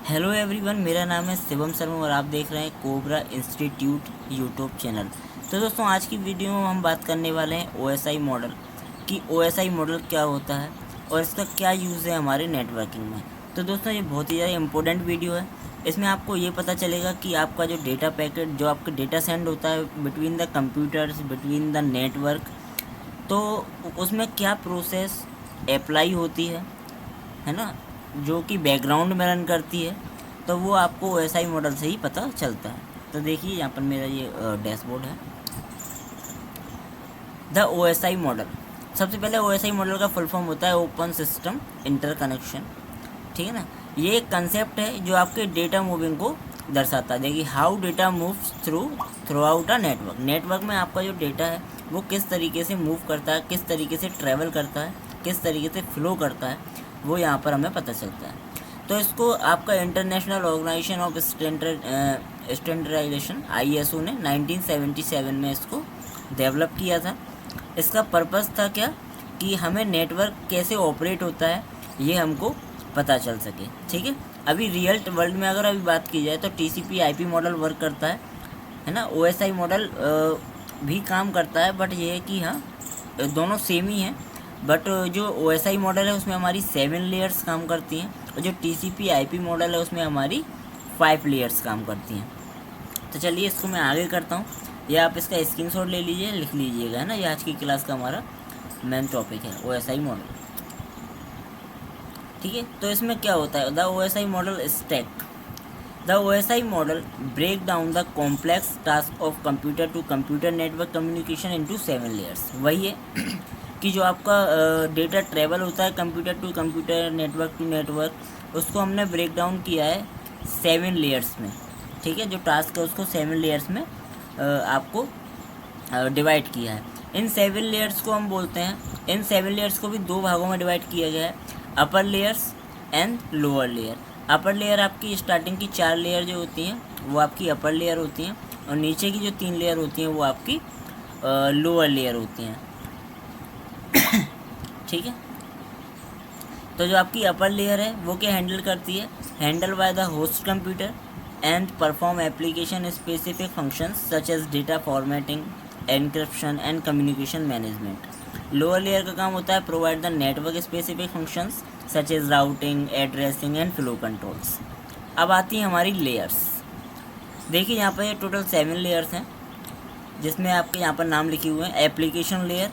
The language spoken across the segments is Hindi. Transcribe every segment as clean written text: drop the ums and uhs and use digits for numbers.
हेलो एवरीवन, मेरा नाम है शिवम शर्मा और आप देख रहे हैं कोबरा इंस्टीट्यूट यूट्यूब चैनल। तो दोस्तों, आज की वीडियो में हम बात करने वाले हैं ओएसआई मॉडल कि ओएसआई मॉडल क्या होता है और इसका क्या यूज़ है हमारे नेटवर्किंग में। तो दोस्तों, ये बहुत ही ज़्यादा इम्पोर्टेंट वीडियो है। इसमें आपको ये पता चलेगा कि आपका जो डेटा पैकेट, जो आपका डेटा सेंड होता है between the computers, between the network, तो उसमें क्या प्रोसेस अप्लाई होती है ना, जो कि बैकग्राउंड में रन करती है। तो वो आपको ओएसआई मॉडल से ही पता चलता है। तो देखिए, यहाँ पर मेरा ये डैशबोर्ड है। द ओएसआई मॉडल, सबसे पहले ओएसआई मॉडल का फुल फॉर्म होता है ओपन सिस्टम इंटरकनेक्शन। ठीक है ना। ये एक कंसेप्ट है जो आपके डेटा मूविंग को दर्शाता है। देखिए, how data moves through out a network. Network में आपका जो डेटा है वो किस तरीके से मूव करता है, किस तरीके से ट्रैवल करता है, किस तरीके से फ्लो करता है, वो यहाँ पर हमें पता चलता है। तो इसको आपका international organisation of standardisation ISO ने 1977 में इसको डेवलप किया था। इसका पर्पस था क्या, कि हमें नेटवर्क कैसे ऑपरेट होता है ये हमको पता चल सके। ठीक है। अभी रियल वर्ल्ड में अगर अभी बात की जाए तो TCP/IP मॉडल वर्क करता है ना। OSI मॉडल भी काम करता है, बट ये है कि हाँ, दोनों सेम ही हैं। बट जो OSI मॉडल है उसमें हमारी 7 लेयर्स काम करती हैं और जो TCP/IP मॉडल है उसमें हमारी 5 लेयर्स काम करती हैं। तो चलिए, इसको मैं आगे करता हूँ, या आप इसका स्क्रीनशॉट ले लीजिए, लिख लीजिएगा, है ना। ये आज की क्लास का हमारा मेन टॉपिक है, OSI मॉडल। ठीक है। तो इसमें क्या होता है, the OSI model stack. The OSI model break down the complex task of computer to computer network communication into 7 layers. वही है कि जो आपका डेटा ट्रेवल होता है computer to computer, network to network, उसको हमने ब्रेक डाउन किया है 7 लेयर्स में। ठीक है। जो टास्क है उसको 7 लेयर्स में आपको डिवाइड किया है। इन 7 लेयर्स को हम बोलते हैं, इन 7 लेयर्स को भी 2 भागों में डिवाइड किया गया है, upper layers and lower layer. Upper layer आपकी स्टार्टिंग की 4 लेयर जो होती हैं वो आपकी अपर लेयर होती हैं, और नीचे की जो 3 लेयर होती हैं वो आपकी लोअर लेयर होती हैं। ठीक है। तो जो आपकी अपर लेयर है वो क्या हैंडल करती है, handle by the host computer and perform application specific functions such as data formatting, encryption and communication management. Lower layer का काम होता है provide the network specific functions such as routing, addressing and flow controls. अब आती हैं हमारी लेयर्स। देखिए, यहाँ पर ये टोटल 7 लेयर्स हैं, जिसमें आपके यहाँ पर नाम लिखे हुए हैं: application layer,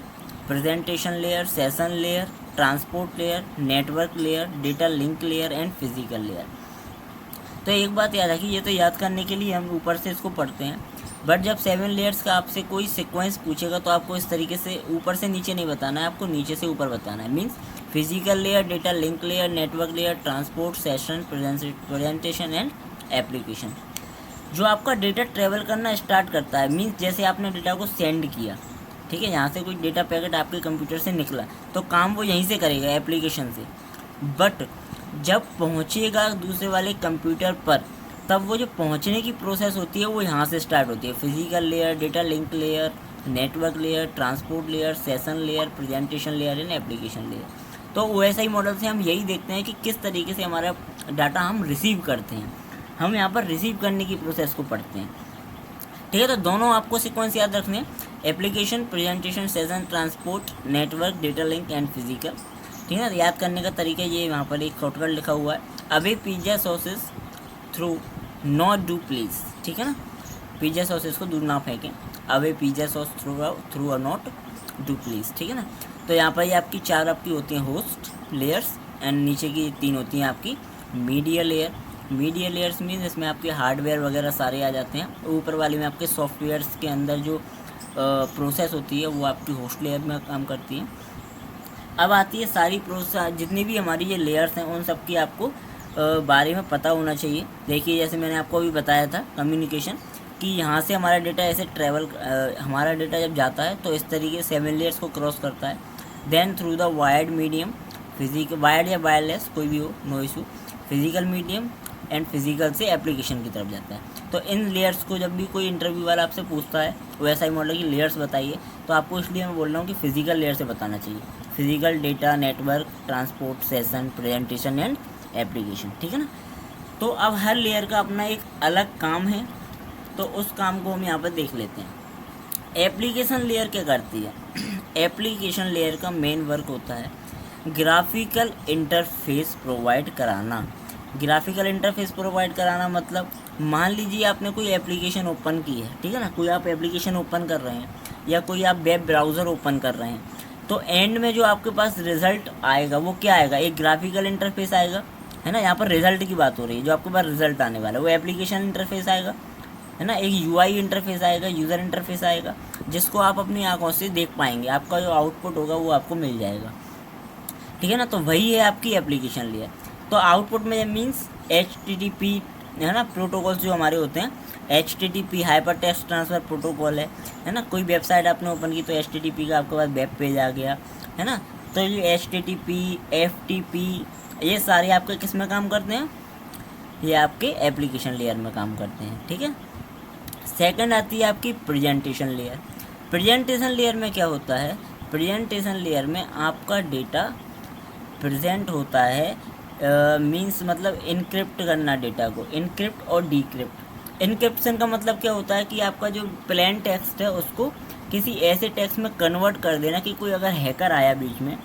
presentation layer, session layer, transport layer, network layer, data link layer and physical layer. तो एक बात याद रखिए, ये तो याद करने के लिए हम ऊपर से इसको पढ़ते हैं, बट जब 7 लेयर्स का आपसे कोई सीक्वेंस पूछेगा तो आपको इस तरीके से ऊपर से नीचे नहीं बताना है, आपको नीचे से ऊपर बताना है। Means physical layer, data link layer, network layer, transport, session, presentation and application. जो आपका डेटा ट्रेवल करना स्टार्ट करता है, मीन्स जैसे आपने डेटा को सेंड किया, ठीक है, यहाँ से कोई डेटा पैकेट आपके कंप्यूटर से निकला तो काम वो यहीं से करेगा, एप्लीकेशन से। बट जब पहुँचेगा दूसरे वाले कंप्यूटर पर, तब वो जो पहुँचने की प्रोसेस होती है वो यहाँ से स्टार्ट होती है। Physical layer, data link layer, network layer, transport layer, session layer, presentation layer and application layer. तो OSI मॉडल से हम यही देखते हैं कि किस तरीके से हमारा डाटा हम रिसीव करते हैं। हम यहाँ पर रिसीव करने की प्रोसेस को पढ़ते हैं। ठीक है। तो दोनों आपको सीक्वेंस याद रखने हैं: application, presentation, session, transport, network, data link and physical. ठीक है ना। याद करने का तरीका ये यहाँ पर एक शॉर्टकट लिखा हुआ है: away pizza sauces through not do please. ठीक है ना। पिज्जा सॉसेस को दूर ना फेंकें, अवे पिज्जा सॉस थ्रू और नॉट डू प्लीज। ठीक है ना। तो यहाँ पर ये आपकी 4 आपकी होती हैं होस्ट लेयर्स, एंड नीचे की 3 होती हैं आपकी media layer. Media layers means इसमें आपके हार्डवेयर वगैरह सारे आ जाते हैं। ऊपर वाले में आपके सॉफ्टवेयर्स के अंदर जो प्रोसेस होती है वो आपकी होस्ट लेयर में काम करती है। अब आती है सारी प्रोसेस, जितनी भी हमारी ये लेयर्स हैं उन सब की आपको बारे में पता होना चाहिए। देखिए, जैसे मैंने आपको अभी बताया था कम्युनिकेशन, कि यहाँ से हमारा डेटा ऐसे ट्रैवल, हमारा डेटा जब जाता है तो इस तरीके से 7 लेयर्स को क्रॉस करता है। Then through the wired medium, physical wired या वायरलेस कोई भी हो, no issue, physical medium and physical से एप्लीकेशन की तरफ जाता है। तो इन लेयर्स को जब भी कोई इंटरव्यू वाला आपसे पूछता है OSI मॉडल की लेयर्स बताइए, तो आपको इसलिए मैं बोल रहा हूँ कि फिजिकल लेयर से बताना चाहिए। Physical, data, network, transport, session, presentation and application. ठीक है ना। तो अब हर लेयर का अपना एक अलग काम है, तो उस काम को हम यहाँ पर देख लेते हैं। एप्लीकेशन लेयर क्या करती है? एप्लीकेशन लेयर का मेन वर्क होता है ग्राफिकल इंटरफेस प्रोवाइड कराना। ग्राफिकल इंटरफेस प्रोवाइड कराना मतलब मान लीजिए आपने कोई एप्लीकेशन ओपन की है, ठीक है ना, कोई आप एप्लीकेशन ओपन कर रहे हैं या कोई आप वेब ब्राउज़र ओपन कर रहे हैं, तो एंड में जो आपके पास रिज़ल्ट आएगा वो क्या आएगा? एक ग्राफिकल इंटरफेस आएगा, है ना। यहाँ पर रिज़ल्ट की बात हो रही है, जो आपके पास रिज़ल्ट आने वाला है वो एप्लीकेशन इंटरफेस आएगा, है ना। एक यूआई इंटरफेस आएगा, यूज़र इंटरफेस आएगा, जिसको आप अपनी आंखों से देख पाएंगे, आपका जो आउटपुट होगा वो आपको मिल जाएगा, ठीक है ना। तो वही है आपकी एप्लीकेशन लेयर। तो आउटपुट में मीन्स HTTP, है ना, प्रोटोकॉल्स जो हमारे होते हैं, HTTP hyper text transfer protocol है ना। कोई वेबसाइट आपने ओपन की तो HTTP का आपके पास वेब पेज आ गया, है ना। तो ये HTTP, FTP ये सारे आपके किस में काम करते हैं? ये आपके एप्लीकेशन लेयर में काम करते हैं, ठीक है। सेकंड आती है आपकी प्रेजेंटेशन लेयर। प्रेजेंटेशन लेयर में क्या होता है? प्रेजेंटेशन लेयर में आपका डेटा प्रेजेंट होता है, मीन्स मतलब इनक्रिप्ट करना डेटा को, इनक्रिप्ट और डीक्रिप्ट। इनक्रिप्शन का मतलब क्या होता है कि आपका जो प्लेन टेक्स्ट है उसको किसी ऐसे टेक्स्ट में कन्वर्ट कर देना कि कोई अगर हैकर आया बीच में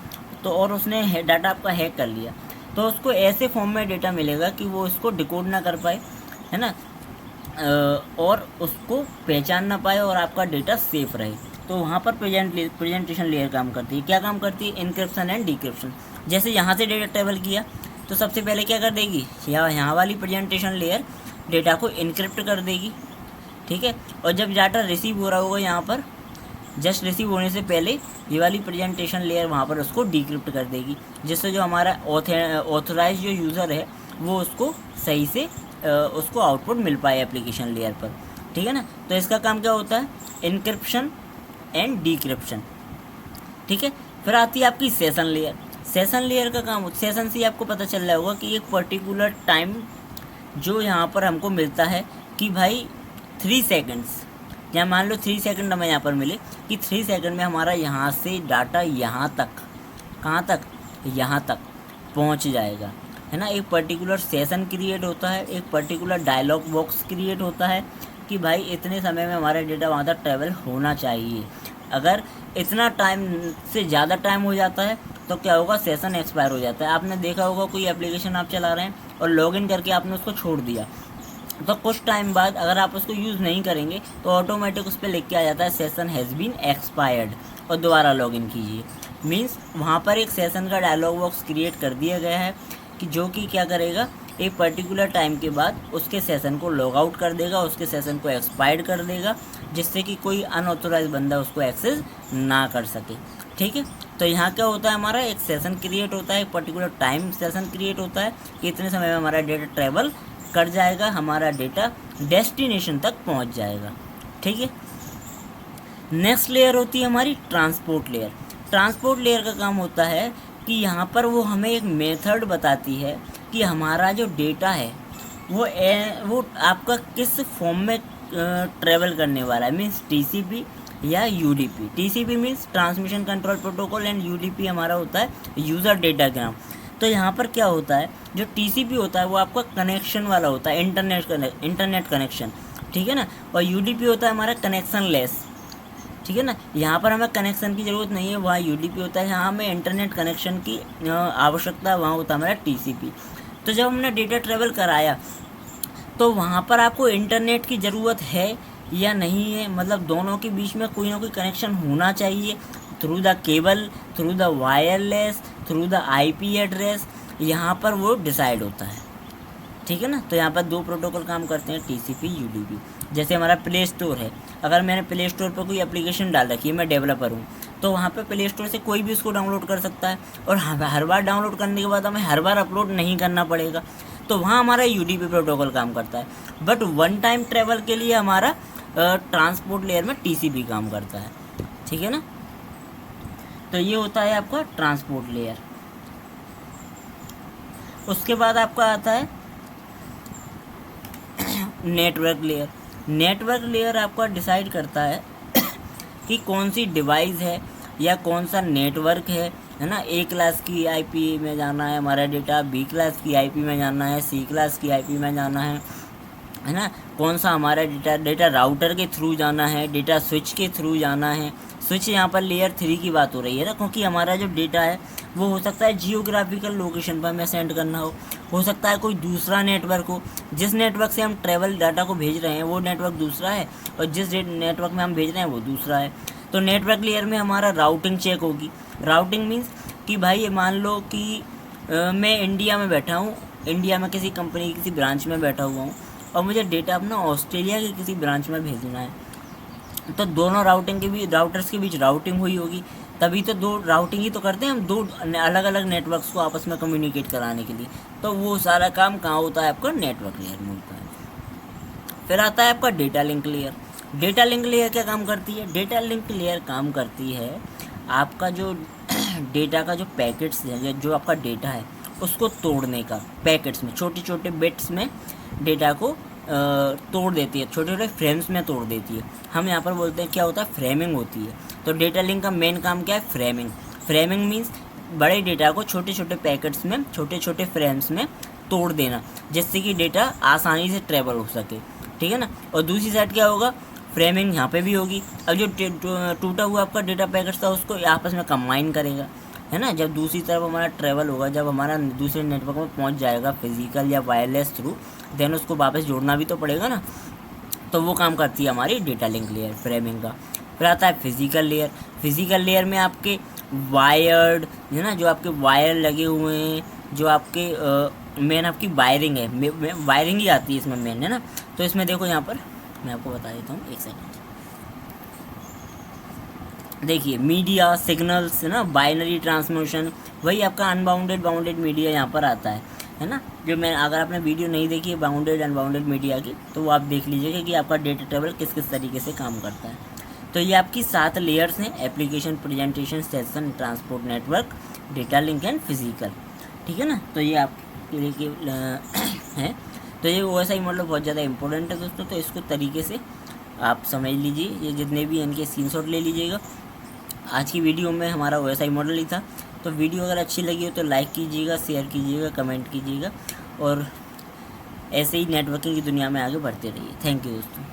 तो और उसने डाटा आपका हैक कर लिया, तो उसको ऐसे फॉर्म में डेटा मिलेगा कि वो उसको डिकोड ना कर पाए, है ना, और उसको पहचान ना पाए और आपका डेटा सेफ रहे। तो वहाँ पर प्रेजेंटेशन लेयर काम करती है। क्या काम करती है? Encryption and decryption. जैसे यहाँ से डेटा ट्रेवल किया तो सबसे पहले क्या कर देगी? यहाँ वाली प्रेजेंटेशन लेयर डेटा को इनक्रिप्ट कर देगी, ठीक है। और जब डाटा रिसीव हो रहा होगा यहाँ पर, जस्ट रिसीव होने से पहले ये वाली प्रेजेंटेशन लेयर वहाँ पर उसको डिक्रिप्ट कर देगी, जिससे जो हमारा ऑथराइज जो यूज़र है वो उसको सही से उसको आउटपुट मिल पाए एप्लीकेशन लेयर पर, ठीक है ना। तो इसका काम क्या होता है? इनक्रिप्शन एंड डिक्रिप्शन, ठीक है। फिर आती है आपकी सेशन लेयर। सेशन लेयर का काम, सेशन से आपको पता चल रहा होगा कि एक पर्टिकुलर टाइम जो यहाँ पर हमको मिलता है कि भाई 3 सेकंड्स, या मान लो 3 सेकंड हमें यहाँ पर मिले कि 3 सेकंड में हमारा यहाँ से डाटा यहाँ तक, कहाँ तक? यहाँ तक पहुँच जाएगा, है ना। एक पर्टिकुलर सेशन क्रिएट होता है, एक पर्टिकुलर डायलॉग बॉक्स क्रिएट होता है कि भाई इतने समय में हमारा डेटा वहाँ तक ट्रैवल होना चाहिए। अगर इतना टाइम से ज़्यादा टाइम हो जाता है तो क्या होगा? सेशन एक्सपायर हो जाता है। आपने देखा होगा कोई एप्लीकेशन आप चला रहे हैं और लॉगिन करके आपने उसको छोड़ दिया, तो कुछ टाइम बाद अगर आप उसको यूज़ नहीं करेंगे तो ऑटोमेटिक उस पर लिख के आ जाता है सेशन हैज़ बीन एक्सपायर्ड, और दोबारा लॉगिन कीजिए। मीन्स वहाँ पर एक सेशन का डायलॉग बॉक्स क्रिएट कर दिया गया है कि जो कि क्या करेगा, एक पर्टिकुलर टाइम के बाद उसके सेशन को लॉग आउट कर देगा, उसके सेशन को एक्सपायर्ड कर देगा, जिससे कि कोई अनऑथोराइज बंदा उसको एक्सेस ना कर सके, ठीक है। तो यहाँ क्या होता है? हमारा एक सेशन क्रिएट होता है, एक पर्टिकुलर टाइम सेशन क्रिएट होता है कि इतने समय में हमारा डेटा ट्रैवल कर जाएगा, हमारा डेटा डेस्टिनेशन तक पहुँच जाएगा, ठीक है। नेक्स्ट लेयर होती है हमारी ट्रांसपोर्ट लेयर। ट्रांसपोर्ट लेयर का काम होता है कि यहाँ पर वो हमें एक मेथड बताती है कि हमारा जो डेटा है वो आपका किस फॉर्म में ट्रैवल करने वाला है, मीन्स TCP या UDP। TCP means transmission control protocol and UDP हमारा होता है यूज़र डेटाग्राम। तो यहाँ पर क्या होता है, जो TCP होता है वो आपका कनेक्शन वाला होता है, इंटरनेट कनेक्शन, ठीक है ना। और UDP होता है हमारा कनेक्शन लेस, ठीक है ना। यहाँ पर हमें कनेक्शन की ज़रूरत नहीं है, वहाँ UDP होता है। यहाँ हमें इंटरनेट कनेक्शन की आवश्यकता, वहाँ होता है हमारा TCP। तो जब हमने डेटा ट्रेवल कराया तो वहाँ पर आपको इंटरनेट की ज़रूरत है या नहीं है, मतलब दोनों के बीच में कोई ना कोई कनेक्शन होना चाहिए, through the cable, through the wireless, through the IP address, यहाँ पर वो डिसाइड होता है, ठीक है ना। तो यहाँ पर 2 प्रोटोकॉल काम करते हैं, TCP UDP। जैसे हमारा प्ले स्टोर है, अगर मैंने प्ले स्टोर पर कोई एप्लीकेशन डाल रखी है, मैं डेवलपर हूँ, तो वहाँ पे प्ले स्टोर से कोई भी उसको डाउनलोड कर सकता है, और हर बार डाउनलोड करने के बाद हमें हर बार अपलोड नहीं करना पड़ेगा, तो वहाँ हमारा UDP प्रोटोकॉल काम करता है। बट वन टाइम ट्रैवल के लिए हमारा ट्रांसपोर्ट लेयर में TCP काम करता है, ठीक है ना। तो ये होता है आपका ट्रांसपोर्ट लेयर। उसके बाद आपका आता है नेटवर्क लेयर। नेटवर्क लेयर आपका डिसाइड करता है कि कौन सी डिवाइस है या कौन सा नेटवर्क है है ना। ए क्लास की आईपी में जाना है हमारा डेटा, बी क्लास की आईपी में जाना है, सी क्लास की आईपी में जाना है ना। कौन सा हमारा डेटा राउटर के थ्रू जाना है, डेटा स्विच के थ्रू जाना है। स्विच यहाँ पर लेयर 3 की बात हो रही है ना, क्योंकि हमारा जो डेटा है वो हो सकता है जियोग्राफिकल लोकेशन पर हमें सेंड करना हो सकता है कोई दूसरा नेटवर्क हो, जिस नेटवर्क से हम ट्रैवल डाटा को भेज रहे हैं वो नेटवर्क दूसरा है और जिस नेटवर्क में हम भेज रहे हैं वो दूसरा है। तो नेटवर्क लेयर में हमारा राउटिंग चेक होगी। राउटिंग मीन्स कि भाई ये मान लो कि मैं इंडिया में बैठा हूँ, इंडिया में किसी कंपनी किसी ब्रांच में बैठा हुआ हूँ और मुझे डेटा अपना ऑस्ट्रेलिया के किसी ब्रांच में भेजना है, तो दोनों राउटर्स के बीच राउटिंग हुई होगी, तभी तो दो राउटिंग ही तो करते हैं हम, दो अलग अलग नेटवर्क्स को आपस में कम्युनिकेट कराने के लिए। तो वो सारा काम कहाँ होता है, आपका नेटवर्क लेयर में होता है। फिर आता है आपका data link layer. Data link layer क्या काम करती है? डेटा लिंक लेयर काम करती है आपका जो डेटा का जो पैकेट्स है, जो आपका डेटा है उसको तोड़ने का, पैकेट्स में छोटे छोटे बिट्स में डेटा को तोड़ देती है, छोटे छोटे फ्रेम्स में तोड़ देती है। हम यहाँ पर बोलते हैं क्या होता है, फ्रेमिंग होती है। तो डेटा लिंक का मेन काम क्या है, फ्रेमिंग। फ्रेमिंग मीन्स बड़े डेटा को छोटे छोटे पैकेट्स में, छोटे छोटे फ्रेम्स में तोड़ देना, जिससे कि डेटा आसानी से ट्रेवल हो सके, ठीक है ना। और दूसरी साइड क्या होगा, फ्रेमिंग यहाँ पे भी होगी। अब जो टूटा हुआ आपका डेटा पैकेट्स था उसको आपस में कंबाइन करेगा, है ना। जब दूसरी तरफ हमारा ट्रैवल होगा, जब हमारा दूसरे नेटवर्क में पहुंच जाएगा फिजिकल या वायरलेस थ्रू, देन उसको वापस जोड़ना भी तो पड़ेगा ना। तो वो काम करती है हमारी डेटा लिंक लेयर, फ्रेमिंग का। फिर आता है फिजिकल लेयर। फिजिकल लेयर में आपके वायर्ड, है ना, जो आपके वायर लगे हुए हैं, जो आपके मेन आपकी वायरिंग है, वायरिंग ही आती है इसमें मेन, है ना। तो इसमें देखो यहाँ पर मैं आपको बता देता हूँ, एक सेकंड। देखिए मीडिया सिग्नल्स, है ना, बाइनरी ट्रांसमिशन, वही आपका अनबाउंडेड बाउंडेड मीडिया यहाँ पर आता है ना। जो मैं, अगर आपने वीडियो नहीं देखी है बाउंडेड अनबाउंडेड मीडिया की, तो वो आप देख लीजिएगा कि आपका डेटा टेबल किस किस तरीके से काम करता है। तो ये आपकी 7 लेयर्स हैं, application, presentation, session, transport network, data link and physical, ठीक है ना। तो ये आपके लिए है। तो ये OSI मॉडल बहुत ज़्यादा इंपॉर्टेंट है दोस्तों, तो इसको तरीके से आप समझ लीजिए, ये जितने भी इनके स्क्रीनशॉट ले लीजिएगा। आज की वीडियो में हमारा OSI मॉडल ही था। तो वीडियो अगर अच्छी लगी हो तो लाइक कीजिएगा, शेयर कीजिएगा, कमेंट कीजिएगा और ऐसे ही नेटवर्किंग की दुनिया में आगे बढ़ते रहिए। थैंक यू दोस्तों।